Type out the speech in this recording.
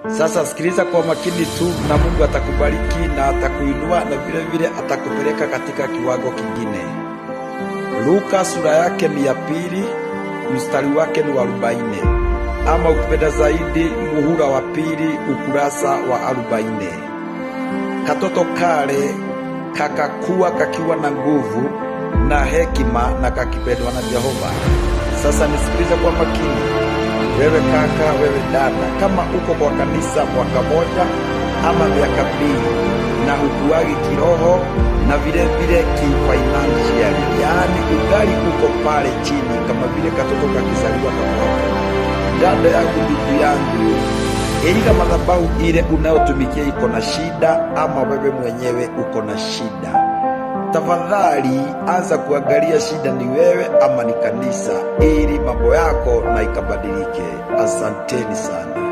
Sasa sikiliza kwa makini tu, na Mungu atakubariki na atakuinua na vile vile atakupeleka katika kiwango kingine. Luka sura yake ni ya 2, mstari wake ni wa 40, ama ukipenda zaidi muhula wa 2 ukurasa wa 40. Katoto kale kakakuwa kakiwa na nguvu na hekima na kakipendwa na Jehova. Sasa nisikilize kwa makini, wewe kaka, wewe dada, kama uko kwa kanisa mwaka moja ama miaka 2 na ukuagi kiroho na vile vile kifinancial, yaani ugali uko pale chini kama vile katoto kakizaliwa kamoja, dada yangu, ndugu yangu, ila madhabahu ile unayotumikia iko na shida ama wewe mwenyewe uko na shida, tafadhali anza kuangalia shida ni wewe ama ni kanisa, ili mambo yako na ikabadilike. Asanteni sana.